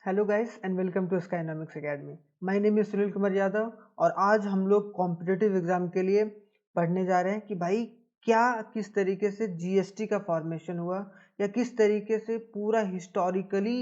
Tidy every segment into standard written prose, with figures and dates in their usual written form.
Hello guys and welcome to Skynomics academy. My name is Sunil Kumar Yadav और आज हम लोग कॉम्पिटिटिव एग्जाम के लिए पढ़ने जा रहे हैं कि भाई क्या किस तरीके से जीएसटी का फॉर्मेशन हुआ या किस तरीके से पूरा हिस्टोरिकली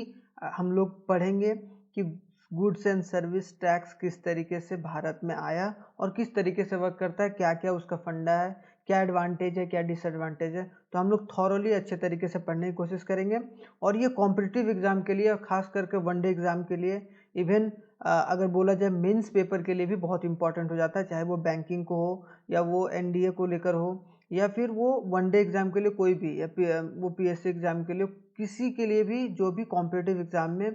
हम लोग पढ़ेंगे कि गुड्स एंड सर्विस टैक्स किस तरीके से भारत में आया और किस तरीके से वर्क करता है, क्या क्या उसका फंडा है, क्या एडवांटेज है, क्या डिसएडवांटेज है। तो हम लोग थॉरोली अच्छे तरीके से पढ़ने की कोशिश करेंगे और ये कॉम्पिटिटिव एग्जाम के लिए और खास करके वनडे एग्जाम के लिए, इवन अगर बोला जाए मेंस पेपर के लिए भी बहुत इंपॉर्टेंट हो जाता है, चाहे वो बैंकिंग को हो या वो एनडीए को लेकर हो या फिर वो वनडे एग्जाम के लिए कोई भी या वो पीएससी एग्जाम के लिए, किसी के लिए भी जो भी कॉम्पिटिटिव एग्जाम में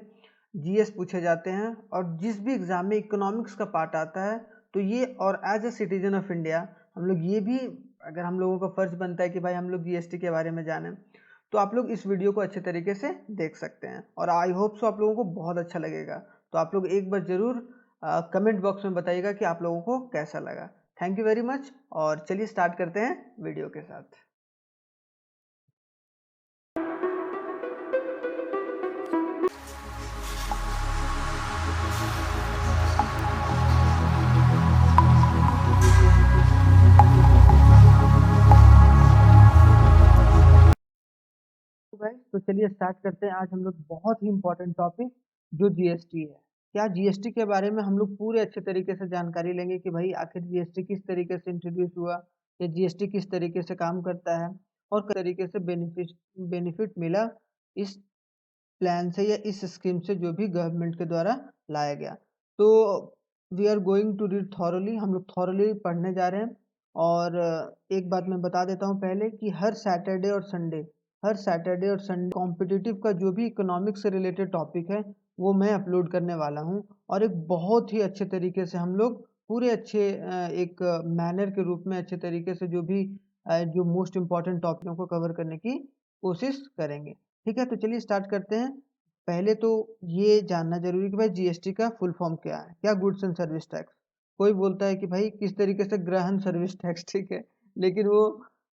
जीएस पूछे जाते हैं और जिस भी एग्जाम में इकोनॉमिक्स का पार्ट आता है, तो ये और as a citizen of India हम लोग ये भी, अगर हम लोगों का फर्ज बनता है कि भाई हम लोग जीएसटी के बारे में जानें, तो आप लोग इस वीडियो को अच्छे तरीके से देख सकते हैं और आई होप सो आप लोगों को बहुत अच्छा लगेगा। तो आप लोग एक बार जरूर कमेंट बॉक्स में बताइएगा कि आप लोगों को कैसा लगा। थैंक यू वेरी मच और चलिए स्टार्ट करते हैं वीडियो के साथ। तो चलिए स्टार्ट करते हैं। आज हम लोग बहुत ही इंपॉर्टेंट टॉपिक जो जीएसटी है, क्या जीएसटी के बारे में हम लोग पूरे अच्छे तरीके से जानकारी लेंगे कि भाई आखिर जीएसटी किस तरीके से इंट्रोड्यूस हुआ या जीएसटी किस तरीके से काम करता है और किस तरीके से बेनिफिट मिला इस प्लान से या इस स्कीम से जो भी गवर्नमेंट के द्वारा लाया गया। तो we are going to read thoroughly, हम लोग थॉरली पढ़ने जा रहे हैं। और एक बात मैं बता देता हूँ पहले कि हर सैटरडे और संडे कॉम्पिटिटिव का जो भी इकोनॉमिक्स से रिलेटेड टॉपिक है वो मैं अपलोड करने वाला हूँ और एक बहुत ही अच्छे तरीके से हम लोग पूरे अच्छे एक मैनर के रूप में अच्छे तरीके से जो भी जो मोस्ट इम्पॉर्टेंट टॉपिकों को कवर करने की कोशिश करेंगे। ठीक है, तो चलिए स्टार्ट करते हैं। पहले तो ये जानना जरूरी कि भाई जीएसटी का फुल फॉर्म क्या है। क्या गुड्स एंड सर्विस टैक्स, कोई बोलता है कि भाई किस तरीके से ग्रहण सर्विस टैक्स, ठीक है, लेकिन वो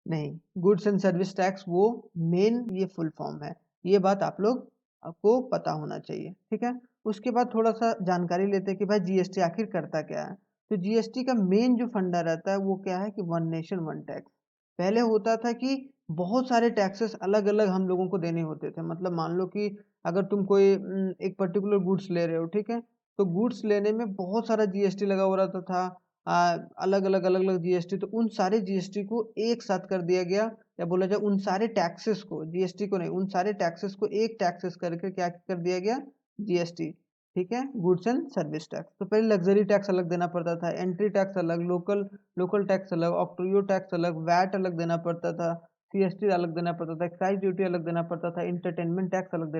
नहीं, गुड्स एंड सर्विस टैक्स वो मेन ये फुल फॉर्म है। ये बात आप लोग आपको पता होना चाहिए। ठीक है, उसके बाद थोड़ा सा जानकारी लेते हैं कि भाई जीएसटी आखिर करता क्या है। तो जीएसटी का मेन जो फंडा रहता है वो क्या है कि वन नेशन वन टैक्स। पहले होता था कि बहुत सारे टैक्सेस अलग अलग हम लोगों को देने होते थे। मतलब मान लो कि अगर तुम कोई एक पर्टिकुलर गुड्स ले रहे हो, ठीक है, तो गुड्स लेने में बहुत सारा जीएसटी लगा हो रहा था। अलग अलग जीएसटी, तो उन सारे जीएसटी को एक साथ कर दिया गया, या बोला जाए उन सारे टैक्सेस को, जीएसटी को नहीं, उन सारे टैक्सेस को एक टैक्सेस करके क्या कर दिया गया, जीएसटी। ठीक है, गुड्स एंड सर्विस टैक्स। तो पहले लग्जरी टैक्स अलग देना पड़ता था, एंट्री टैक्स अलग, लोकल लोकल टैक्स अलग, ऑक्ट्रियो टैक्स अलग, वैट अलग देना पड़ता था, सीएसटी अलग देना पड़ता था, एक्साइज ड्यूटी अलग देना पड़ता था, इंटरटेनमेंट टैक्स अलग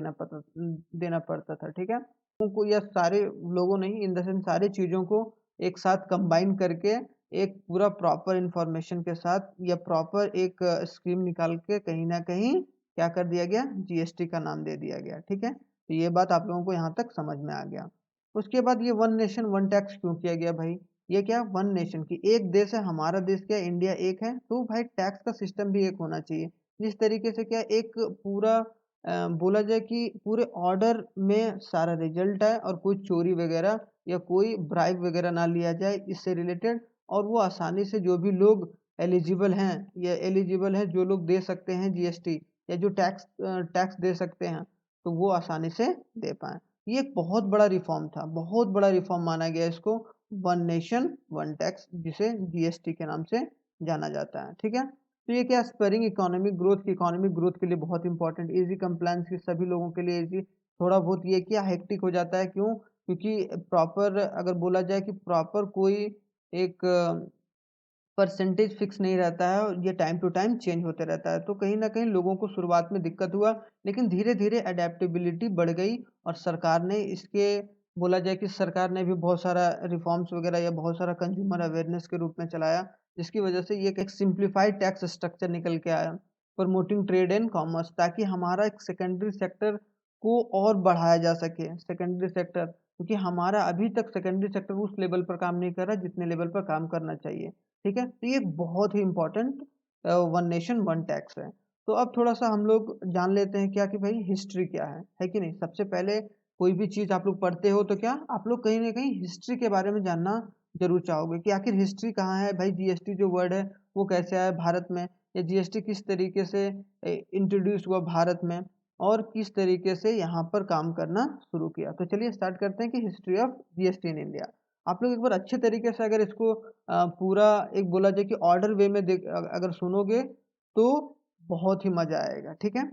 देना पड़ता था। ठीक है, उनको यह सारे लोगों नहीं, इन द सेंस सारी चीजों को एक साथ कंबाइन करके एक पूरा प्रॉपर इंफॉर्मेशन के साथ या प्रॉपर एक स्कीम निकाल के कहीं ना कहीं क्या कर दिया गया, जीएसटी का नाम दे दिया गया। ठीक है, तो ये बात आप लोगों को यहाँ तक समझ में आ गया। उसके बाद ये वन नेशन वन टैक्स क्यों किया गया भाई, ये क्या वन नेशन की, एक देश है, हमारा देश क्या, इंडिया एक है, तो भाई टैक्स का सिस्टम भी एक होना चाहिए। जिस तरीके से क्या एक पूरा बोला जाए कि पूरे ऑर्डर में सारा रिजल्ट आए और कोई चोरी वगैरह या कोई ब्राइब वगैरह ना लिया जाए इससे रिलेटेड, और वो आसानी से जो भी लोग एलिजिबल हैं या एलिजिबल है जो लोग दे सकते हैं जीएसटी या जो टैक्स टैक्स दे सकते हैं, तो वो आसानी से दे पाए। ये एक बहुत बड़ा रिफॉर्म था, बहुत बड़ा रिफॉर्म माना गया इसको, वन नेशन वन टैक्स, जिसे जीएसटी के नाम से जाना जाता है। ठीक है, तो ये क्या, स्परिंग इकोनॉमिक ग्रोथ के लिए बहुत इंपॉर्टेंट, इजी कंप्लायंस की सभी लोगों के लिए इजी। थोड़ा बहुत ये क्या हेक्टिक हो जाता है, क्यों, क्योंकि प्रॉपर अगर बोला जाए कि प्रॉपर कोई एक परसेंटेज फिक्स नहीं रहता है और ये टाइम टू टाइम चेंज होते रहता है, तो कहीं ना कहीं लोगों को शुरुआत में दिक्कत हुआ, लेकिन धीरे धीरे अडेप्टेबिलिटी बढ़ गई और सरकार ने इसके, बोला जाए कि सरकार ने भी बहुत सारा रिफॉर्म्स वगैरह या बहुत सारा कंज्यूमर अवेयरनेस के रूप में चलाया, जिसकी वजह से ये एक सिंप्लीफाइड टैक्स स्ट्रक्चर निकल के आया, प्रमोटिंग ट्रेड एंड कॉमर्स, ताकि हमारा एक सेकेंडरी सेक्टर को और बढ़ाया जा सके। सेकेंडरी सेक्टर, क्योंकि हमारा अभी तक सेकेंडरी सेक्टर उस लेवल पर काम नहीं कर रहा जितने लेवल पर काम करना चाहिए। ठीक है, तो ये बहुत ही important one nation one tax है। तो अब थोड़ा सा हम लोग जान लेते हैं क्या कि भाई हिस्ट्री क्या है कि नहीं। सबसे पहले कोई भी चीज़ आप लोग पढ़ते हो तो क्या आप लोग कहीं ना कहीं हिस्ट्री के बारे में जानना जरूर चाहोगे कि आखिर हिस्ट्री कहाँ है भाई, जीएसटी जो वर्ड है वो कैसे आया भारत में, या जीएसटी किस तरीके से इंट्रोड्यूस हुआ भारत में, और किस तरीके से यहाँ पर काम करना शुरू किया। तो चलिए स्टार्ट करते हैं कि history of GST in India. आप लोग एक बार अच्छे तरीके से अगर इसको पूरा एक बोला जाए कि ऑर्डर वे में देख अगर सुनोगे तो बहुत ही मजा आएगा, ठीक है।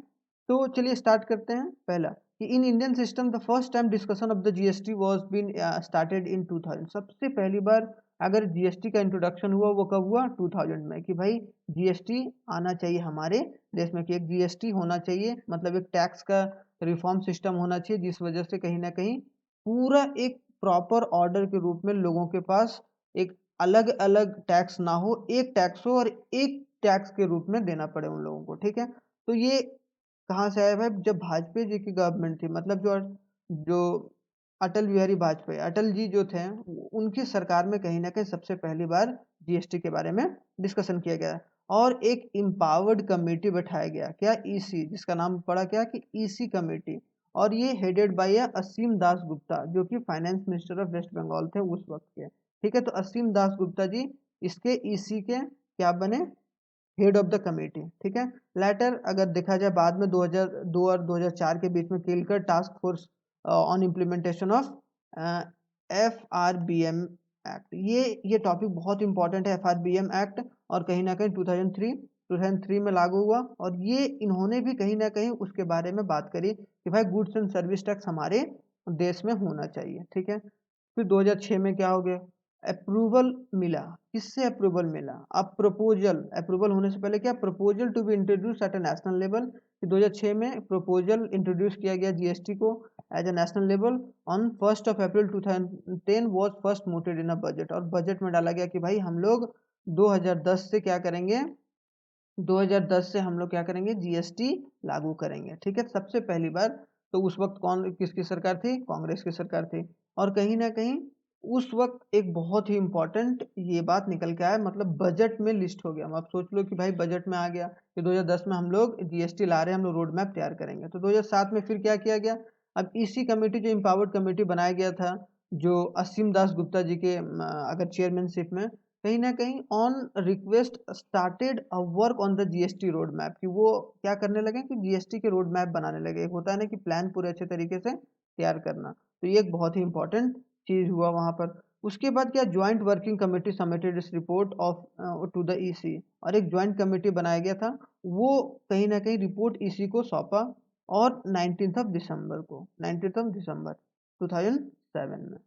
तो चलिए स्टार्ट करते हैं। पहला कि in Indian system the first time discussion of the GST was been started in 2000। सबसे पहली बार अगर जीएसटी का इंट्रोडक्शन हुआ वो कब हुआ, 2000 में, कि भाई जीएसटी आना चाहिए हमारे देश में, कि एक जीएसटी होना चाहिए, मतलब एक टैक्स का रिफॉर्म सिस्टम होना चाहिए, जिस वजह से कहीं ना कहीं पूरा एक प्रॉपर ऑर्डर के रूप में लोगों के पास एक अलग अलग टैक्स ना हो, एक टैक्स हो और एक टैक्स के रूप में देना पड़े उन लोगों को, ठीक है। तो ये कहाँ से आया भाई, जब वाजपेयी जी की गवर्नमेंट थी, मतलब जो जो अटल बिहारी वाजपेयी अटल जी जो थे, उनकी सरकार में कहीं ना कहीं सबसे पहली बार जीएसटी के बारे में डिस्कशन किया गया और एक इम्पावर्ड कमेटी बैठाया गया, क्या ईसी, जिसका नाम पड़ा क्या कि ईसी कमेटी, और ये हेडेड बाय असीम दास गुप्ता जो कि finance minister of West Bengal थे उस वक्त के, ठीक है। तो असीम दास गुप्ता जी इसके ईसी के क्या बने, हेड ऑफ द कमेटी, ठीक है। लेटर अगर देखा जाए बाद में 2002 और 2004 के बीच में Kelkar task force on implementation of FRBM act, ये टॉपिक बहुत इंपॉर्टेंट है, एफआरबीएम एक्ट, और कहीं ना कहीं 2003 में लागू हुआ, और ये इन्होंने भी कहीं ना कहीं उसके बारे में बात करी कि भाई गुड्स एंड सर्विस टैक्स हमारे देश में होना चाहिए, ठीक है। फिर 2006 में क्या हो गया, अप्रूवल मिला, किससे अप्रूवल मिला, अब प्रपोजल, अप्रूवल होने से पहले क्या, proposal to be introduce at a national level, 2006 में प्रपोजल इंट्रोड्यूस किया गया जीएसटी को as a national level, on 1 April 2010 was first mooted in a budget, और बजट में डाला गया कि भाई हम लोग 2010 से क्या करेंगे, 2010 से हम लोग क्या करेंगे, जीएसटी लागू करेंगे, ठीक है, सबसे पहली बार। तो उस वक्त कौन किसकी सरकार थी, कांग्रेस की सरकार थी, और कहीं ना कहीं उस वक्त एक बहुत ही इंपॉर्टेंट ये बात निकल के आया, मतलब बजट में लिस्ट हो गया। अब आप सोच लो कि भाई बजट में आ गया कि 2010 में हम लोग जीएसटी ला रहे हैं, हम लोग रोड मैप तैयार करेंगे। तो 2007 में फिर क्या किया गया, अब इसी कमेटी जो इम्पावर्ड कमेटी बनाया गया था जो असीम दास गुप्ता जी के अगर चेयरमैनशिप में, कहीं ना कहीं on request started a work on the GST road map, कि वो क्या करने लगे कि जीएसटी के रोड मैप बनाने लगे। एक होता है ना कि प्लान पूरे अच्छे तरीके से तैयार करना, तो ये एक बहुत ही इंपॉर्टेंट चीज हुआ वहां पर। उसके बाद क्या, joint working committee submitted its report of to the EC, और एक ज्वाइंट कमेटी बनाया गया था, वो कहीं ना कहीं रिपोर्ट ईसी को सौंपा, और 19 दिसंबर 2007 में,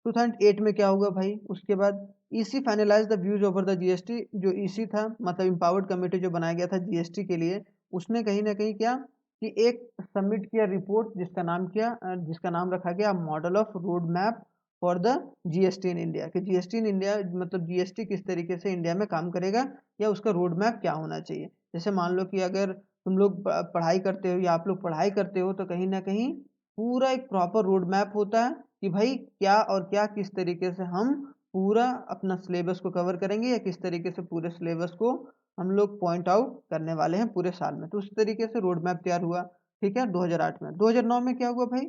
2008 में क्या हुआ भाई, उसके बाद EC finalize the views over the GST, जो ईसी था मतलब इम्पावर्ड कमेटी जो बनाया गया था जीएसटी के लिए, उसने कहीं ना कहीं क्या कि एक सबमिट किया रिपोर्ट जिसका नाम रखा गया model of road map for the GST in India, कि जीएसटी इन इंडिया मतलब जीएसटी किस तरीके से इंडिया में काम करेगा, या उसका रोड मैप क्या होना चाहिए। जैसे मान लो कि अगर तुम लोग पढ़ाई करते हो या आप लोग पढ़ाई करते हो, तो कहीं ना कहीं पूरा एक प्रॉपर रोड मैप होता है कि भाई क्या और क्या किस तरीके से हम पूरा अपना सिलेबस को कवर करेंगे, या किस तरीके से पूरे सिलेबस को हम लोग पॉइंट आउट करने वाले हैं पूरे साल में। तो उस तरीके से रोड मैप तैयार हुआ, ठीक है। 2008 में, 2009 में क्या हुआ भाई,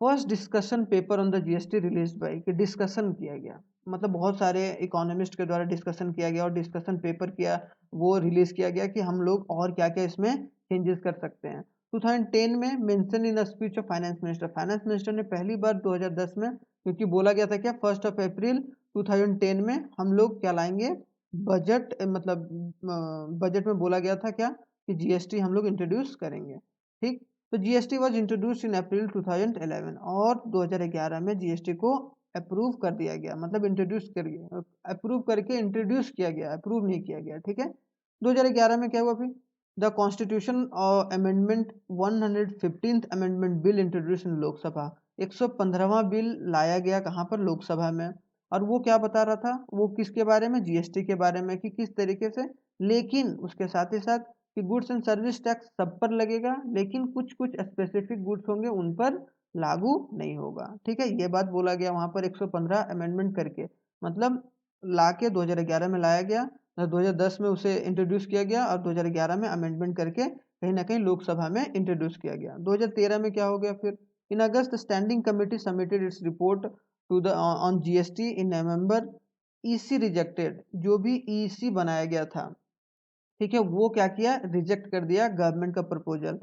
first discussion paper on the GST release by, कि डिस्कशन किया गया, मतलब बहुत सारे इकोनॉमिस्ट के द्वारा डिस्कशन किया गया और डिस्कशन पेपर किया, वो रिलीज किया गया कि हम लोग और क्या क्या इसमें चेंजेस कर सकते हैं। 2010 में mention in speech of finance minister ने पहली बार 2010 में, क्योंकि बोला गया था क्या 1 अप्रैल 2010 में हम लोग क्या लाएंगे, बजट, मतलब बजट में बोला गया था क्या कि जीएसटी हम लोग इंट्रोड्यूस करेंगे, ठीक। तो जीएसटी वाज इंट्रोड्यूस्ड इन अप्रैल 2011, और 2011 में जीएसटी को अप्रूव कर दिया गया, मतलब इंट्रोड्यूस कर गया, अप्रूव करके इंट्रोड्यूस किया गया, अप्रूव नहीं किया गया, ठीक है। 2011 में क्या हुआ फिर, the constitution amendment 115th amendment bill introduced in Lok Sabha, 115वां बिल लाया गया कहाँ पर, लोकसभा में, और वो क्या बता रहा था, वो किसके बारे में, जीएसटी के बारे में, कि किस तरीके से, लेकिन उसके साथ ही साथ कि गुड्स एंड सर्विस टैक्स सब पर लगेगा, लेकिन कुछ कुछ स्पेसिफिक गुड्स होंगे उन पर लागू नहीं होगा, ठीक है। ये बात बोला गया वहां पर 115 अमेंडमेंट करके, मतलब लाके 2011 में लाया गया, 2010 में उसे इंट्रोड्यूस किया गया, और 2011 में अमेंडमेंट करके कहीं ना कहीं लोकसभा में इंट्रोड्यूस किया गया। 2013 में क्या हो गया फिर, in August standing committee submitted its report to the on GST in November. EC rejected, जो भी ईसी बनाया गया था, ठीक है, वो क्या किया, रिजेक्ट कर दिया गवर्नमेंट का proposal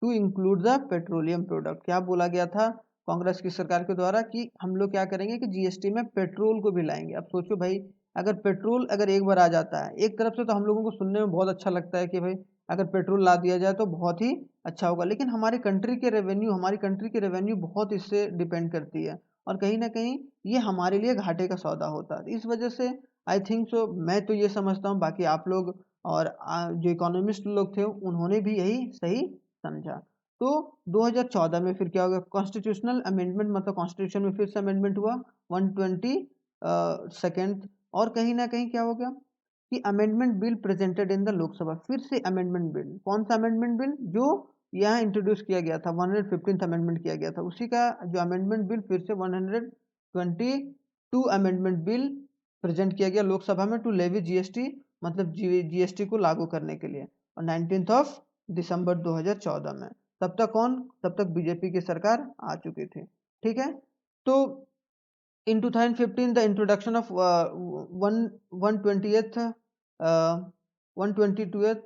to include the petroleum product. क्या बोला गया था कांग्रेस की सरकार के द्वारा कि हम लोग क्या करेंगे कि जीएसटी में पेट्रोल को भी लाएंगे। अब सोचो भाई, अगर पेट्रोल अगर एक बार आ जाता है, एक तरफ से तो हम लोगों को सुनने में बहुत अच्छा लगता है कि भाई अगर पेट्रोल ला दिया जाए तो बहुत ही अच्छा होगा, लेकिन हमारी कंट्री के रेवेन्यू बहुत इससे डिपेंड करती है, और कहीं ना कहीं ये हमारे लिए घाटे का सौदा होता है। इस वजह से आई थिंक सो, मैं तो ये समझता हूँ, बाकी आप लोग और जो इकोनॉमिस्ट लोग थे उन्होंने भी यही सही समझा। तो 2014 में फिर क्या हो गया, कॉन्स्टिट्यूशनल अमेंडमेंट, मतलब कॉन्स्टिट्यूशन में फिर से अमेंडमेंट हुआ 122 और कहीं ना कहीं क्या हो गया कि amendment bill presented in the Lok Sabha. फिर से अमेंडमेंट बिल, कौन सा अमेंडमेंट बिल, जो यहाँ इंट्रोड्यूस किया गया था, 115th अमेंडमेंट किया गया था, उसी का जो अमेंडमेंट बिल फिर से 122 अमेंडमेंट बिल प्रेजेंट किया गया लोकसभा में टू लेवी जीएसटी, मतलब जीएसटी को लागू करने के लिए, और 19 दिसंबर 2014 में। तब तक बीजेपी की सरकार आ चुकी थी, ठीक है। तो in 2015 the introduction of 120th 122th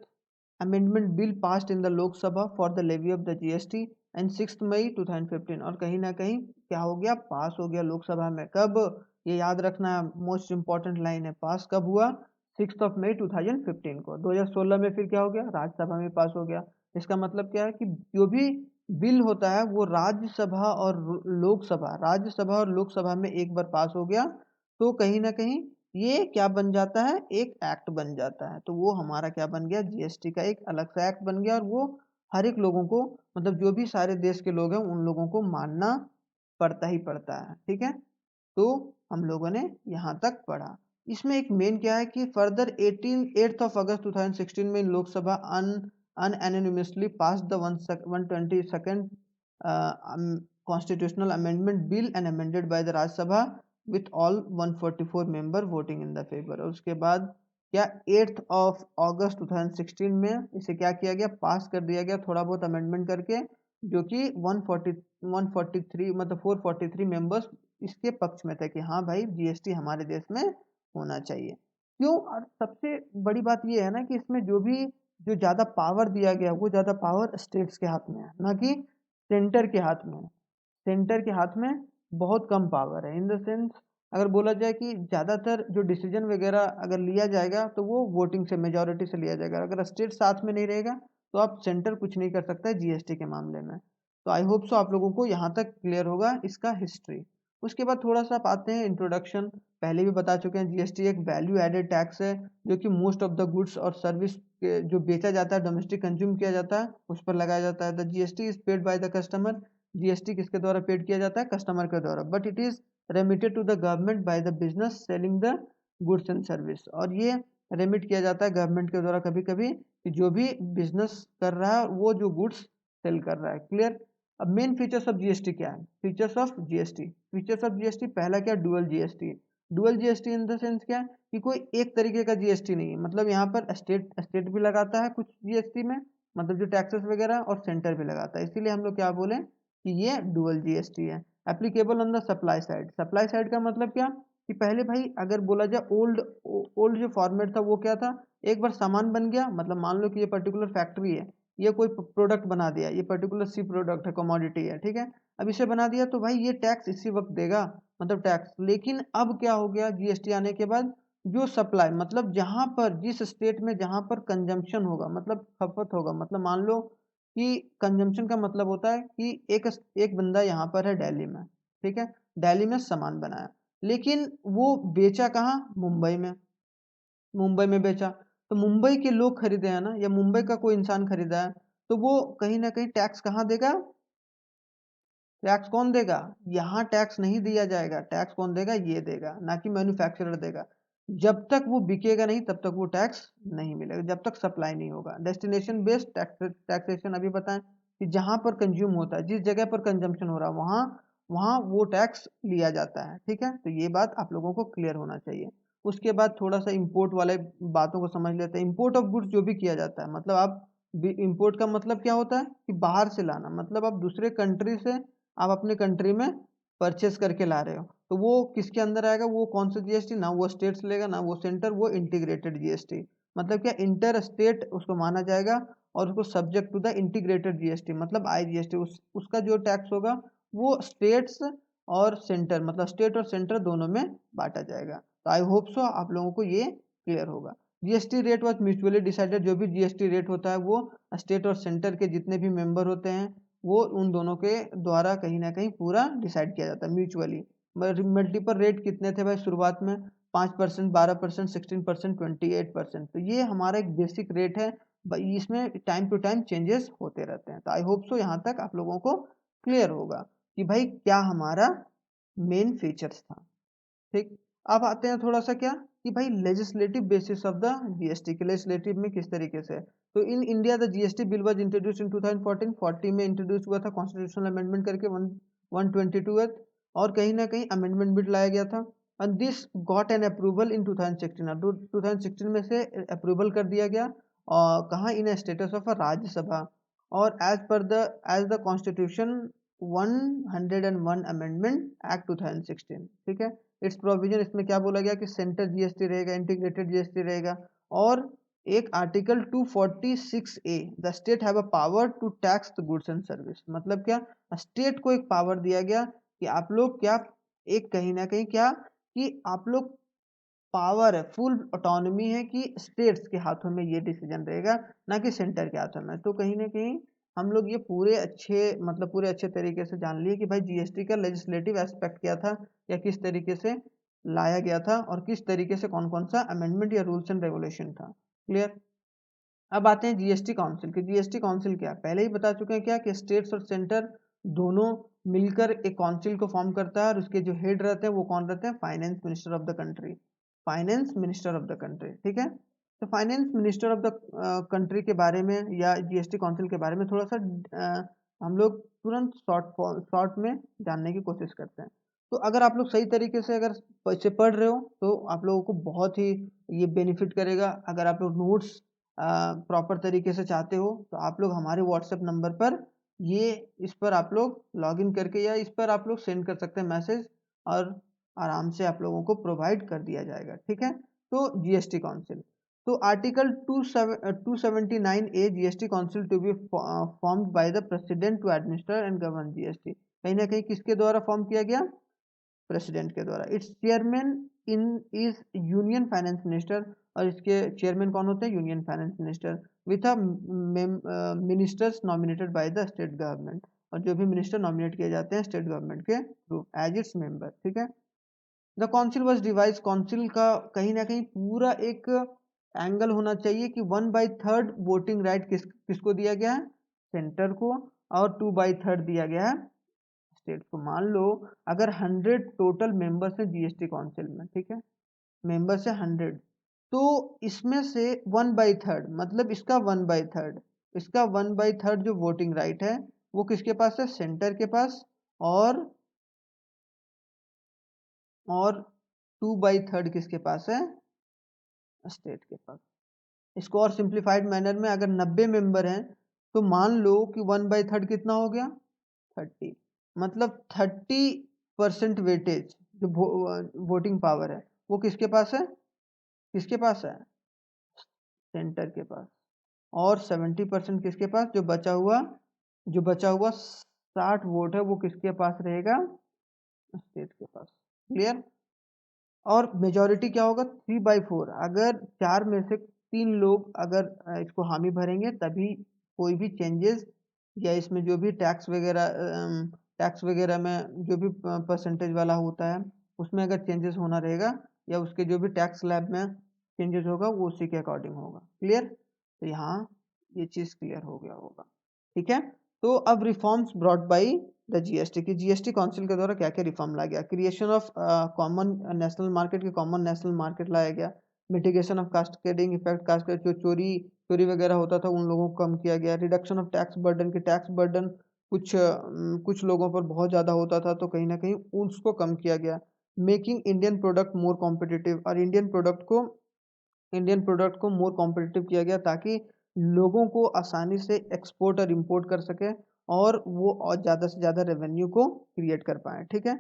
amendment bill passed in the Lok Sabha for the levy of the GST and 6 मई 2015, और कहीं ना कहीं क्या हो गया, पास हो गया लोकसभा में। कब, ये याद रखना, मोस्ट इंपॉर्टेंट लाइन है, पास कब हुआ, 6 मई 2015 को। 2016 में फिर क्या हो गया, राज्यसभा में पास हो गया। इसका मतलब क्या है कि जो भी बिल होता है वो राज्यसभा और लोकसभा में एक बार पास हो गया तो कहीं ना कहीं ये क्या बन जाता है, एक एक्ट बन जाता है। तो वो हमारा क्या बन गया, जीएसटी का एक अलग सा एक्ट बन गया, और वो हर एक लोगों को, मतलब जो भी सारे देश के लोग हैं उन लोगों को मानना पड़ता ही पड़ता है, ठीक है। तो हम लोगों ने यहाँ तक पढ़ा। इसमें एक मेन क्या है कि फर्दर 8 अगस्त 2016 में Lok Sabha unanimously passed the 122nd constitutional amendment bill and amended by the Rajya Sabha with all 144 member voting in the favor। और उसके बाद क्या 8 अगस्त 2016 में इसे क्या किया गया, पास कर दिया गया, थोड़ा बहुत अमेंडमेंट करके, जो कि 143 मतलब 443 मेंबर्स इसके पक्ष में थे कि हाँ भाई जीएसटी हमारे देश में होना चाहिए। क्यों, और सबसे बड़ी बात ये है ना कि इसमें जो ज्यादा पावर दिया गया वो ज्यादा पावर स्टेट्स के हाथ में है, ना कि सेंटर के हाथ में। सेंटर के हाथ में बहुत कम पावर है, इन द सेंस अगर बोला जाए कि ज्यादातर जो डिसीजन वगैरह अगर लिया जाएगा तो वो वोटिंग से, मेजोरिटी से लिया जाएगा। अगर स्टेट साथ में नहीं रहेगा तो आप सेंटर कुछ नहीं कर सकता है जीएसटी के मामले में। तो आई होप सो आप लोगों को यहाँ तक क्लियर होगा इसका हिस्ट्री। उसके बाद थोड़ा सा आप आते हैं इंट्रोडक्शन। पहले भी बता चुके हैं, जीएसटी एक वैल्यू एडेड टैक्स है जो कि मोस्ट ऑफ द गुड्स और सर्विस जो बेचा जाता है, डोमेस्टिक कंज्यूम किया जाता है, उस पर लगाया जाता है। The GST is paid by the customer. GST किसके द्वारा पेड किया जाता है, कस्टमर के द्वारा, but it is remitted to the government by the business selling the goods and service. और ये रेमिट किया जाता है गवर्नमेंट के द्वारा कभी कभी कि जो भी बिजनेस कर रहा है वो जो गुड्स सेल कर रहा है। क्लियर। अब मेन फीचर्स ऑफ जीएसटी क्या है, फीचर्स ऑफ जीएसटी पहला क्या, dual GST in the sense क्या, कि कोई एक तरीके का जीएसटी नहीं है, मतलब यहाँ पर स्टेट भी लगाता है कुछ जीएसटी में, मतलब जो टैक्सेस वगैरह, और सेंटर भी लगाता है, इसीलिए हम लोग क्या बोले कि ये डुअल जीएसटी है। Applicable on the supply side का मतलब क्या, कि पहले भाई अगर बोला जाए ओल्ड जो फॉर्मेट था वो क्या था, एक बार सामान बन गया, मतलब मान लो कि ये पर्टिकुलर फैक्ट्री है, ये कोई प्रोडक्ट बना दिया, ये पर्टिकुलर सी प्रोडक्ट है, कमोडिटी है, ठीक है, अब इसे बना दिया तो भाई ये टैक्स इसी वक्त देगा, मतलब टैक्स। लेकिन अब क्या हो गया जीएसटी आने के बाद, जो सप्लाई, मतलब जहां पर जिस स्टेट में जहां पर कंजम्पशन होगा, मतलब खपत होगा, मतलब मान लो कि कंजम्पशन का मतलब होता है कि एक बंदा यहाँ पर है दिल्ली में, ठीक है, दिल्ली में सामान बनाया, लेकिन वो बेचा कहाँ, मुंबई में बेचा, तो मुंबई के लोग खरीदे हैं ना, या मुंबई का कोई इंसान खरीदा है, तो वो कहीं ना कहीं टैक्स कहाँ देगा, टैक्स कौन देगा, यहाँ टैक्स नहीं दिया जाएगा, टैक्स कौन देगा, ये देगा, ना कि मैन्युफैक्चरर देगा। जब तक वो बिकेगा नहीं तब तक वो टैक्स नहीं मिलेगा, जब तक सप्लाई नहीं होगा। डेस्टिनेशन बेस्ड टैक्सेशन अभी बताएं कि जहां पर कंज्यूम होता है, जिस जगह पर कंजम्पशन हो रहा है, वहां वहां वो टैक्स लिया जाता है, ठीक है। तो ये बात आप लोगों को क्लियर होना चाहिए। उसके बाद थोड़ा सा इंपोर्ट वाले बातों को समझ लेते हैं। इंपोर्ट ऑफ गुड्स जो भी किया जाता है, मतलब आप इंपोर्ट का मतलब क्या होता है कि बाहर से लाना, मतलब आप दूसरे कंट्री से आप अपने कंट्री में परचेस करके ला रहे हो, तो वो किसके अंदर आएगा, वो कौन सा जीएसटी, ना वो स्टेट्स लेगा ना वो सेंटर, वो इंटीग्रेटेड जीएसटी, मतलब क्या इंटर स्टेट उसको माना जाएगा और उसको subject to the integrated GST, मतलब आईजीएसटी, उसका जो टैक्स होगा वो स्टेट्स और सेंटर, मतलब स्टेट और सेंटर दोनों में बांटा जाएगा। तो आई होप सो आप लोगों को ये क्लियर होगा। GST rate was mutually decided, जो भी जीएसटी रेट होता है वो स्टेट और सेंटर के जितने भी मेंबर होते हैं वो उन दोनों के द्वारा कहीं ना कहीं पूरा डिसाइड किया जाता है म्यूचुअली। मल्टीपल रेट कितने थे भाई शुरुआत में, 5%, 12%, 16%, 28%, तो ये हमारा एक बेसिक रेट है, इसमें टाइम टू टाइम चेंजेस होते रहते हैं। तो आई होप सो यहाँ तक आप लोगों को क्लियर होगा कि भाई क्या हमारा मेन फीचर्स था। ठीक, अब आते हैं थोड़ा सा क्या कि भाई legislative basis of the GST के, लेजिस्लेटिव में किस तरीके से, तो in India the GST bill was introduced in 2014, 40 में इंट्रोड्यूस हुआ था कॉन्स्टिट्यूशनल अमेंडमेंट करके 122, और कहीं ना कहीं अमेंडमेंट बिल लाया गया था, and this got an approval इन 2016, 2016 में से अप्रूवल कर दिया गया, और कहाँ, इन स्टेटस ऑफ राज्यसभा, और as the constitution 101 amendment act 2016, ठीक है। इट्स प्रोविजन, इसमें क्या बोला गया कि सेंटर जीएसटी रहेगा, इंटीग्रेटेड जीएसटी रहेगा, और एक article 246A, the state have a power to tax the goods and service, मतलब क्या स्टेट को एक पावर दिया गया कि आप लोग क्या, एक कहीं ना कहीं क्या कि आप लोग पावर है, फुल ऑटोनॉमी है कि स्टेट्स के हाथों में ये डिसीजन रहेगा, ना कि सेंटर के हाथों में। तो कहीं ना कहीं हम लोग ये पूरे अच्छे, मतलब पूरे अच्छे तरीके से जान लिए कि भाई जीएसटी का लेजिस्लेटिव एस्पेक्ट क्या था, या किस तरीके से लाया गया था, और किस तरीके से कौन कौन सा अमेंडमेंट या रूल्स एंड रेगुलेशन था। क्लियर। अब आते हैं जीएसटी काउंसिल की। जीएसटी काउंसिल क्या है, पहले ही बता चुके हैं क्या कि स्टेट्स और सेंटर दोनों मिलकर एक काउंसिल को फॉर्म करता है, और उसके जो हेड रहते हैं वो कौन रहते हैं, finance minister of the country, finance minister of the country, ठीक है। तो finance minister of the country के बारे में या जीएसटी काउंसिल के बारे में थोड़ा सा हम लोग तुरंत शॉर्ट में जानने की कोशिश करते हैं। तो अगर आप लोग सही तरीके से अगर इसे पढ़ रहे हो तो आप लोगों को बहुत ही ये बेनिफिट करेगा। अगर आप लोग नोट्स प्रॉपर तरीके से चाहते हो तो आप लोग हमारे व्हाट्सएप नंबर पर ये, इस पर आप लोग लॉगिन करके या इस पर आप लोग सेंड कर सकते हैं मैसेज, और आराम से आप लोगों को प्रोवाइड कर दिया जाएगा, ठीक है। तो जीएसटी काउंसिल, तो article 279A, GST council to be formed by the president to administer and govern GST, कहीं ना कहीं किसके द्वारा फॉर्म किया गया, प्रेसिडेंट के द्वारा। It's chairman in is union finance minister, और इसके चेयरमैन कौन होते हैं, union finance minister, with a ministers nominated by the state government, और जो भी मिनिस्टर नॉमिनेट किए जाते हैं स्टेट गवर्नमेंट के थ्रू एज इट्स मेंबर, ठीक है। The council was device, council का कहीं ना कहीं पूरा एक एंगल होना चाहिए कि 1/3 वोटिंग राइट किसको दिया गया है, सेंटर को, और 2/3 दिया गया है स्टेट को। मान लो अगर 100 टोटल मेंबर्स हैं जीएसटी काउंसिल में, ठीक है, मेंबर्स है 100, तो इसमें से 1/3, मतलब इसका 1/3, इसका 1/3 जो वोटिंग राइट है वो किसके पास है, सेंटर के पास, और 2/3 किसके पास है, स्टेट के पास। इसको और सिंप्लीफाइड मैनर में अगर 90 मेंबर हैं तो मान लो कि 1/3 कितना हो गया, 30, मतलब 30% वेटेज जो वोटिंग पावर है वो किसके पास है, किसके पास है, सेंटर के पास, और 70% किसके पास, जो बचा हुआ 60 वोट है वो किसके पास रहेगा, स्टेट के पास। क्लियर। और मेजॉरिटी क्या होगा, 3/4, अगर 4 में से 3 लोग अगर इसको हामी भरेंगे तभी कोई भी चेंजेस, या इसमें जो भी टैक्स वगैरह में जो भी परसेंटेज वाला होता है उसमें अगर चेंजेस होना रहेगा, या उसके जो भी टैक्स स्लैब में चेंजेस होगा वो उसी के अकॉर्डिंग होगा। क्लियर। तो यहाँ ये चीज़ क्लियर हो गया होगा, ठीक है। तो अब reforms brought by the GST की, जीएसटी काउंसिल के द्वारा क्या क्या रिफॉर्म लाया गया, creation of common national market की, कॉमन नेशनल मार्केट लाया गया, mitigation of cascading effect, cost जो चोरी वगैरह होता था उन लोगों को कम किया गया, रिडक्शन ऑफ टैक्स बर्डन की, टैक्स बर्डन कुछ लोगों पर बहुत ज़्यादा होता था तो कहीं ना कहीं उसको कम किया गया, making Indian product more competitive, और इंडियन प्रोडक्ट को मोर कॉम्पिटिटिव किया गया ताकि लोगों को आसानी से एक्सपोर्ट और इंपोर्ट कर सके, और वो और ज़्यादा से ज़्यादा रेवेन्यू को क्रिएट कर पाएँ, ठीक है।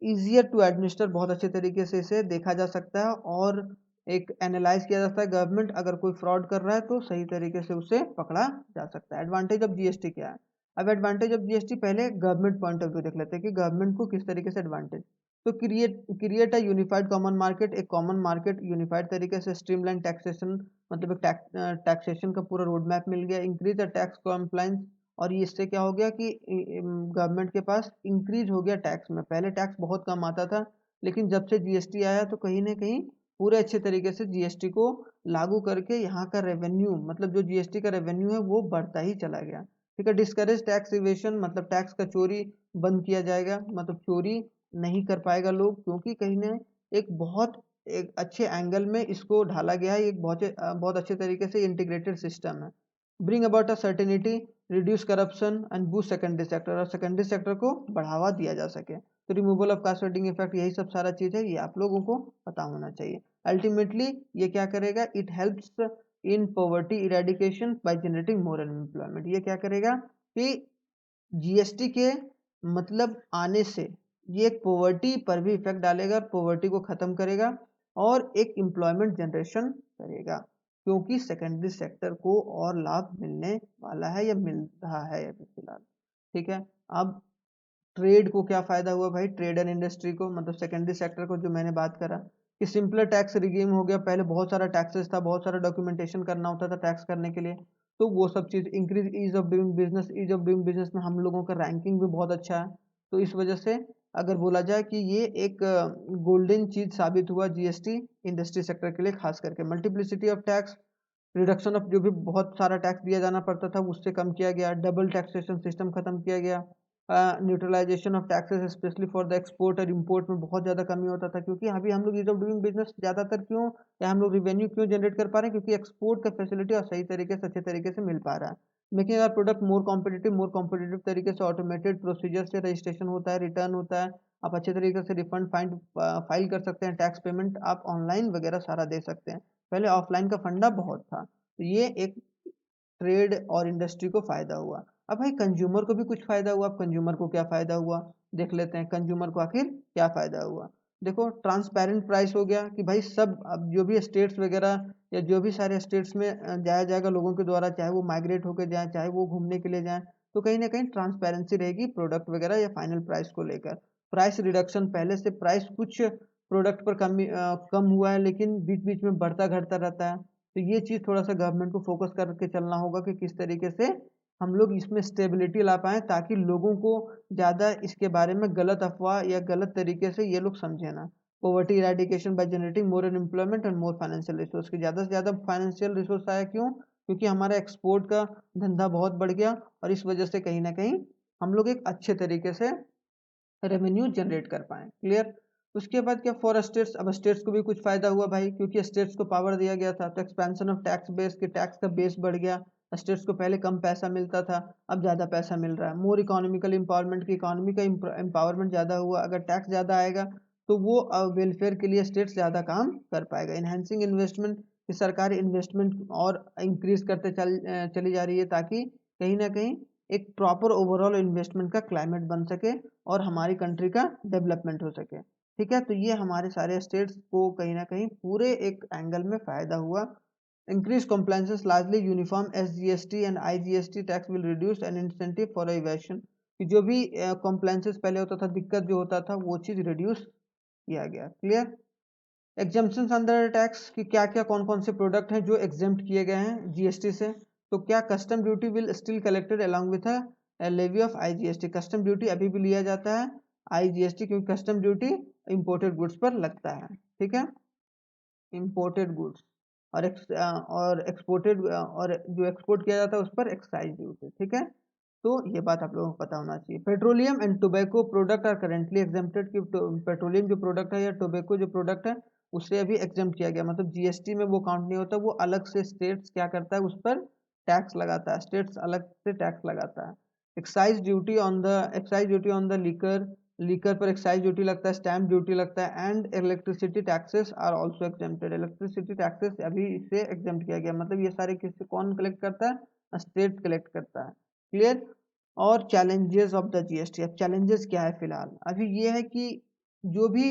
ईजियर टू एडमिनिस्टर, बहुत अच्छे तरीके से इसे देखा जा सकता है और एक एनालाइज किया जा सकता है। गवर्नमेंट अगर कोई फ्रॉड कर रहा है तो सही तरीके से उसे पकड़ा जा सकता है। एडवांटेज ऑफ जीएसटी क्या है? अब एडवांटेज ऑफ जीएसटी पहले गवर्नमेंट पॉइंट ऑफ व्यू देख लेते हैं कि गवर्नमेंट को किस तरीके से एडवांटेज। तो create a unified common market, एक कॉमन मार्केट यूनिफाइड तरीके से, स्ट्रीमलाइन टैक्सेशन, मतलब एक टैक्सेशन का पूरा रोड मैप मिल गया। इंक्रीज द टैक्स कॉम्प्लाइंस, और ये इससे क्या हो गया कि गवर्नमेंट के पास इंक्रीज हो गया टैक्स में। पहले टैक्स बहुत कम आता था, लेकिन जब से जीएसटी आया तो कहीं ना कहीं पूरे अच्छे तरीके से जीएसटी को लागू करके यहाँ का रेवेन्यू, मतलब जो जीएसटी का रेवेन्यू है वो बढ़ता ही चला गया, ठीक है। डिस्करेज टैक्स इवेशन, मतलब टैक्स का चोरी बंद किया जाएगा, मतलब चोरी नहीं कर पाएगा लोग, क्योंकि कहीं ना एक अच्छे एंगल में इसको ढाला गया है। एक बहुत अच्छे तरीके से इंटीग्रेटेड सिस्टम है। Bring about a certainty, reduce corruption and boost secondary sector, और सेकेंडरी सेक्टर को बढ़ावा दिया जा सके। तो रिमूवल ऑफ कास्टिंग इफेक्ट, यही सब सारा चीज है, ये आप लोगों को पता होना चाहिए। अल्टीमेटली ये क्या करेगा? It helps in poverty eradication by generating more employment. ये क्या करेगा कि जीएसटी के मतलब आने से ये एक पॉवर्टी पर भी इफेक्ट डालेगा, पॉवर्टी को खत्म करेगा और एक एम्प्लॉयमेंट जनरेशन करेगा, क्योंकि सेकेंडरी सेक्टर को और लाभ मिलने वाला है या मिल रहा है अभी फिलहाल, ठीक है। अब ट्रेड को क्या फायदा हुआ भाई? ट्रेड एंड इंडस्ट्री को, मतलब सेकेंडरी सेक्टर को, जो मैंने बात करा कि सिंपलर टैक्स रिगीम हो गया। पहले बहुत सारा टैक्सेस था, बहुत सारा डॉक्यूमेंटेशन करना होता था टैक्स करने के लिए, तो वो सब चीज। Increase ease of doing business, ease of doing business में हम लोगों का रैंकिंग भी बहुत अच्छा है, तो इस वजह से अगर बोला जाए कि ये एक गोल्डन चीज साबित हुआ जीएसटी इंडस्ट्री सेक्टर के लिए खास करके। Multiplicity of tax, reduction of, जो भी बहुत सारा टैक्स दिया जाना पड़ता था उससे कम किया गया। डबल टैक्सेशन सिस्टम खत्म किया गया। Neutralization of taxes specially for the export और इंपोर्ट में बहुत ज़्यादा कमी होता था, क्योंकि अभी हम लोग ईज ऑफ डूइंग बिजनेस ज़्यादातर क्यों, या हम लोग रिवेन्यू क्यों जनरेट कर पा रहे हैं? क्योंकि एक्सपोर्ट का फैसिलिटी और सही तरीके से, अच्छे तरीके से मिल पा रहा है। Making our product more competitive तरीके से, ऑटोमेटेड प्रोसीजर से रजिस्ट्रेशन होता है, रिटर्न होता है, आप अच्छे तरीके से रिफंड फाइल कर सकते हैं, टैक्स पेमेंट आप ऑनलाइन वगैरह सारा दे सकते हैं। पहले ऑफलाइन का फंडा बहुत था, तो ये एक ट्रेड और इंडस्ट्री को फायदा हुआ। अब भाई कंज्यूमर को भी कुछ फायदा हुआ। अब कंज्यूमर को क्या फायदा हुआ देख लेते हैं। कंज्यूमर को आखिर क्या फायदा हुआ? देखो, ट्रांसपेरेंट प्राइस हो गया कि भाई सब, अब जो भी स्टेट्स वगैरह या जो भी सारे स्टेट्स में जाया जाएगा लोगों के द्वारा, चाहे वो माइग्रेट होकर जाए, चाहे वो घूमने के लिए जाए, तो कहीं ना कहीं ट्रांसपेरेंसी रहेगी प्रोडक्ट वगैरह या फाइनल प्राइस को लेकर। प्राइस रिडक्शन, पहले से प्राइस कुछ प्रोडक्ट पर कम हुआ है, लेकिन बीच बीच में बढ़ता घटता रहता है, तो ये चीज़ थोड़ा सा गवर्नमेंट को फोकस करके चलना होगा कि किस तरीके से हम लोग इसमें स्टेबिलिटी ला पाएँ, ताकि लोगों को ज़्यादा इसके बारे में गलत अफवाह या गलत तरीके से ये लोग समझे ना। Poverty eradication by generating more employment and more financial resource, की ज़्यादा से ज़्यादा फाइनेंशियल रिसोर्स आया, क्यों? क्योंकि हमारा एक्सपोर्ट का धंधा बहुत बढ़ गया, और इस वजह से कहीं ना कहीं हम लोग एक अच्छे तरीके से रेवेन्यू जनरेट कर पाएँ। क्लियर? उसके बाद क्या, फॉर स्टेट्स, अब स्टेट्स को भी कुछ फायदा हुआ भाई, क्योंकि स्टेट्स को पावर दिया गया था, तो एक्सपेंशन ऑफ टैक्स बेस, के टैक्स का बेस बढ़ गया। स्टेट्स को पहले कम पैसा मिलता था, अब ज़्यादा पैसा मिल रहा है। मोर इकोनॉमिकल एम्पावरमेंट, की इकोनॉमी का एम्पावरमेंट ज़्यादा हुआ। अगर टैक्स ज़्यादा आएगा तो वो वेलफेयर के लिए स्टेट्स ज़्यादा काम कर पाएगा। इनहेंसिंग इन्वेस्टमेंट, की सरकार इन्वेस्टमेंट और इंक्रीज करते चली जा रही है, ताकि कहीं ना कहीं एक प्रॉपर ओवरऑल इन्वेस्टमेंट का क्लाइमेट बन सके और हमारी कंट्री का डेवलपमेंट हो सके, ठीक है। तो ये हमारे सारे स्टेट्स को कहीं ना कहीं पूरे एक एंगल में फायदा हुआ। Increase compliances largely uniform SGST and IGST tax will reduce an incentive for evasion, कि जो भी compliances पहले होता था, दिक्कत जो होता था, वो चीज रिड्यूस किया गया। क्लियर? एग्जाम्पशन अंडर टैक्स, कि क्या क्या कौन कौन से प्रोडक्ट हैं जो एग्जेम्प्ट किए गए हैं जीएसटी से। तो क्या, custom duty will still collected along with a levy of IGST, custom duty अभी भी लिया जाता है आईजीएसटी, क्योंकि कस्टम ड्यूटी इंपोर्टेड गुड्स पर लगता है, ठीक है। इंपोर्टेड गुड्स और एक्सपोर्टेड, और जो एक्सपोर्ट किया जाता है उस पर एक्साइज ड्यूटी, ठीक है। तो ये बात आप लोगों को पता होना चाहिए। Petroleum and tobacco product are currently exempted, कि पेट्रोलियम जो प्रोडक्ट है या टोबैको जो प्रोडक्ट है उससे अभी एग्जेम्प्ट किया गया, मतलब जीएसटी में वो काउंट नहीं होता, वो अलग से स्टेट्स क्या करता है, उस पर टैक्स लगाता है, स्टेट्स अलग से टैक्स लगाता है। Excise duty on the liquor, liquor पर एक्साइज ड्यूटी लगता है, स्टैम्प ड्यूटी लगता है, and electricity taxes are also exempted, electricity taxes अभी इससे एग्जेम्प्ट किया गया, मतलब ये सारे किससे, कौन कलेक्ट करता है? स्टेट कलेक्ट करता है। क्लियर? और चैलेंजेस ऑफ द जीएसटी। अब चैलेंजेस क्या है फिलहाल, अभी ये है कि जो भी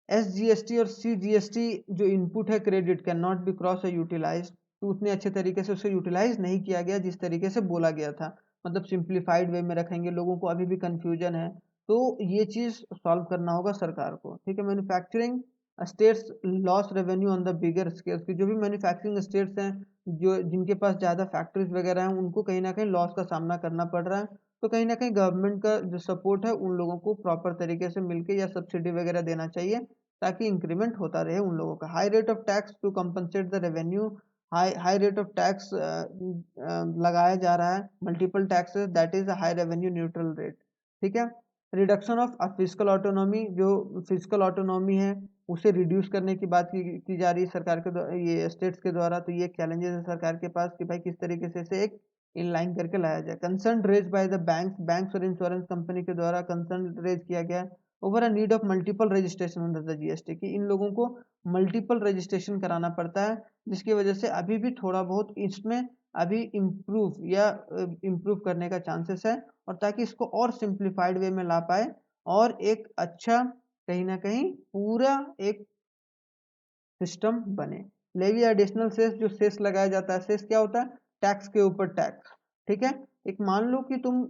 एसजीएसटी और सीजीएसटी जो इनपुट है credit can not be cross utilize, तो उतने अच्छे तरीके से उसे यूटिलाइज नहीं किया गया जिस तरीके से बोला गया था, मतलब सिंप्लीफाइड वे में रखेंगे, लोगों को अभी भी कंफ्यूजन है, तो ये चीज सॉल्व करना होगा सरकार को। ठीक है, manufacturing states loss revenue on the bigger scale, की जो भी मैन्युफैक्चरिंग स्टेट्स हैं जो जिनके पास ज़्यादा फैक्ट्रीज वगैरह हैं उनको कहीं ना कहीं लॉस का सामना करना पड़ रहा है, तो कहीं ना कहीं गवर्नमेंट का जो सपोर्ट है उन लोगों को प्रॉपर तरीके से मिलके या सब्सिडी वगैरह देना चाहिए ताकि इंक्रीमेंट होता रहे उन लोगों का। High rate of tax to compensate the revenue, high high rate of tax लगाया जा रहा है, multiple taxes, that is high revenue neutral rate. ठीक है, रिडक्शन ऑफ फिजिकल ऑटोनॉमी, जो फिजिकल ऑटोनॉमी है उसे रिड्यूस करने की बात की जा रही है सरकार के द्वारा, ये स्टेट्स के द्वारा, तो ये चैलेंजेस है सरकार के पास कि भाई किस तरीके से इसे एक इनलाइन करके लाया जाए। Concern raise by the banks और इंश्योरेंस कंपनी के द्वारा कंसर्न रेज किया गया over a need of multiple registration under the GST, की इन लोगों को मल्टीपल रजिस्ट्रेशन कराना पड़ता है जिसकी वजह से अभी भी थोड़ा बहुत इसमें अभी इम्प्रूव करने का चांसेस है, और ताकि इसको और सिंप्लीफाइड वे में ला पाए और एक अच्छा कहीं ना कहीं पूरा एक सिस्टम बने। लेवी एडिशनल सेस, जो सेस लगाया जाता है, सेस क्या होता है, टैक्स के ऊपर टैक्स। ठीक है, एक मान लो कि तुम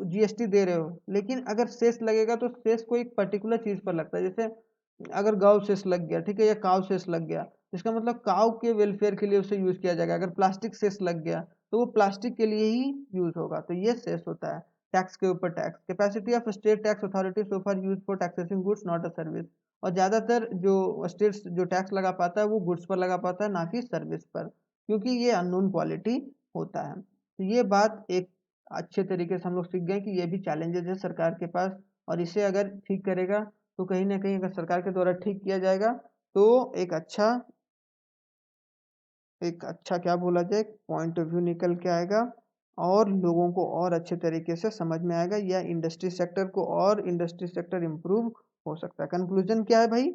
जीएसटी दे रहे हो, लेकिन अगर सेस लगेगा तो सेस को एक पर्टिकुलर चीज पर लगता है, जैसे अगर गांव सेस लग गया, ठीक है, या काव सेस लग गया, इसका मतलब काव के वेलफेयर के लिए उसे यूज किया जाएगा। अगर प्लास्टिक सेस लग गया तो वो प्लास्टिक के लिए ही यूज होगा, तो ये सेस होता है टैक्स के ऊपर tax. Capacity of state tax authority so far use for taxing goods not a service, और ज़्यादातर जो स्टेट्स जो टैक्स लगा पाता है वो गुड्स पर लगा पाता है, ना कि सर्विस पर, क्योंकि ये अननोन क्वालिटी होता है। तो ये बात एक अच्छे तरीके से हम लोग सीख गए कि ये भी चैलेंजेस है सरकार के पास, और इसे अगर ठीक करेगा तो कहीं ना कहीं अगर सरकार के द्वारा ठीक किया जाएगा तो एक अच्छा क्या बोला जाए पॉइंट ऑफ व्यू निकल के आएगा, और लोगों को और अच्छे तरीके से समझ में आएगा, या इंडस्ट्री सेक्टर को और इंडस्ट्री सेक्टर इम्प्रूव हो सकता है। कंक्लूजन क्या है भाई,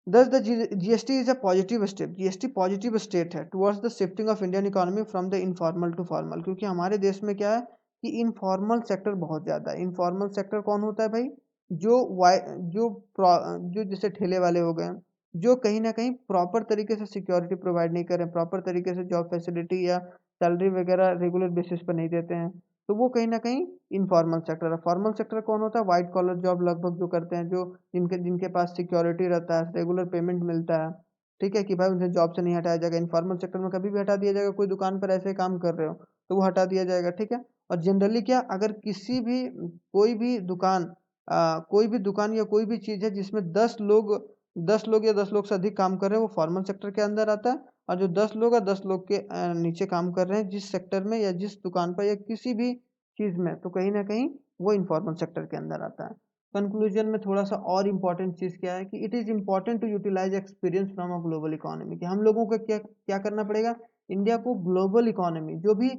thus the GST is a positive step, GST positive state है towards the shifting of Indian economy from the informal to formal, क्योंकि हमारे देश में क्या है कि इनफॉर्मल सेक्टर बहुत ज़्यादा है। इनफॉर्मल सेक्टर कौन होता है भाई, जो जो जैसे ठेले वाले हो गए, जो कहीं ना कहीं प्रॉपर तरीके से सिक्योरिटी प्रोवाइड नहीं कर रहे हैं, प्रॉपर तरीके से जॉब फैसिलिटी या सैलरी वगैरह रेगुलर बेसिस पर नहीं देते हैं, तो वो कहीं ना कहीं इनफॉर्मल सेक्टर है। फॉर्मल सेक्टर कौन होता है, व्हाइट कॉलर जॉब लगभग जो करते हैं, जो जिनके जिनके पास सिक्योरिटी रहता है, रेगुलर पेमेंट मिलता है, ठीक है, कि भाई उन्हें जॉब से नहीं हटाया जाएगा। इनफॉर्मल सेक्टर में कभी भी हटा दिया जाएगा, कोई दुकान पर ऐसे काम कर रहे हो तो वो हटा दिया जाएगा। ठीक है, और जनरली क्या, अगर किसी भी कोई भी दुकान कोई भी दुकान या कोई भी चीज़ है जिसमें 10 लोग या 10 लोग से अधिक काम कर रहे हैं, वो फॉर्मल सेक्टर के अंदर आता है। और जो 10 लोग या 10 लोग के नीचे काम कर रहे हैं जिस सेक्टर में या जिस दुकान पर या किसी भी चीज़ में, तो कहीं ना कहीं वो इन्फॉर्मल सेक्टर के अंदर आता है। कंक्लूजन में थोड़ा सा और इम्पोर्टेंट चीज़ क्या है कि it is important to utilize experience from a global economy, कि हम लोगों को क्या क्या करना पड़ेगा, इंडिया को ग्लोबल इकोनॉमी, जो भी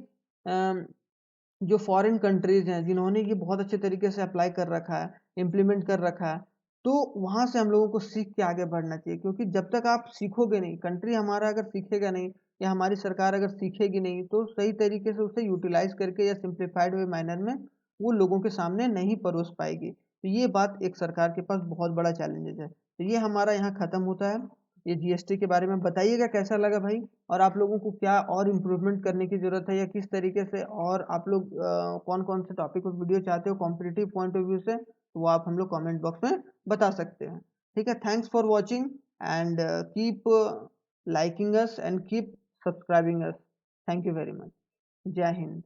जो फॉरेन कंट्रीज हैं जिन्होंने ये बहुत अच्छे तरीके से अप्लाई कर रखा है, इम्प्लीमेंट कर रखा है, तो वहाँ से हम लोगों को सीख के आगे बढ़ना चाहिए। क्योंकि जब तक आप सीखोगे नहीं, कंट्री हमारा अगर सीखेगा नहीं या हमारी सरकार अगर सीखेगी नहीं, तो सही तरीके से उसे यूटिलाइज करके या सिंप्लीफाइड वे मैनर में वो लोगों के सामने नहीं परोस पाएगी। तो ये बात एक सरकार के पास बहुत बड़ा चैलेंजेस है। तो ये हमारा यहाँ खत्म होता है, ये जीएसटी के बारे में बताइएगा कैसा लगा भाई, और आप लोगों को क्या और इम्प्रूवमेंट करने की ज़रूरत है, या किस तरीके से और आप लोग कौन कौन से टॉपिक पर वीडियो चाहते हो कॉम्पिटिटिव पॉइंट ऑफ व्यू से, तो वो आप हम लोग कमेंट बॉक्स में बता सकते हैं। ठीक है, thanks for watching and keep liking us and keep subscribing us. Thank you very much. जय हिंद।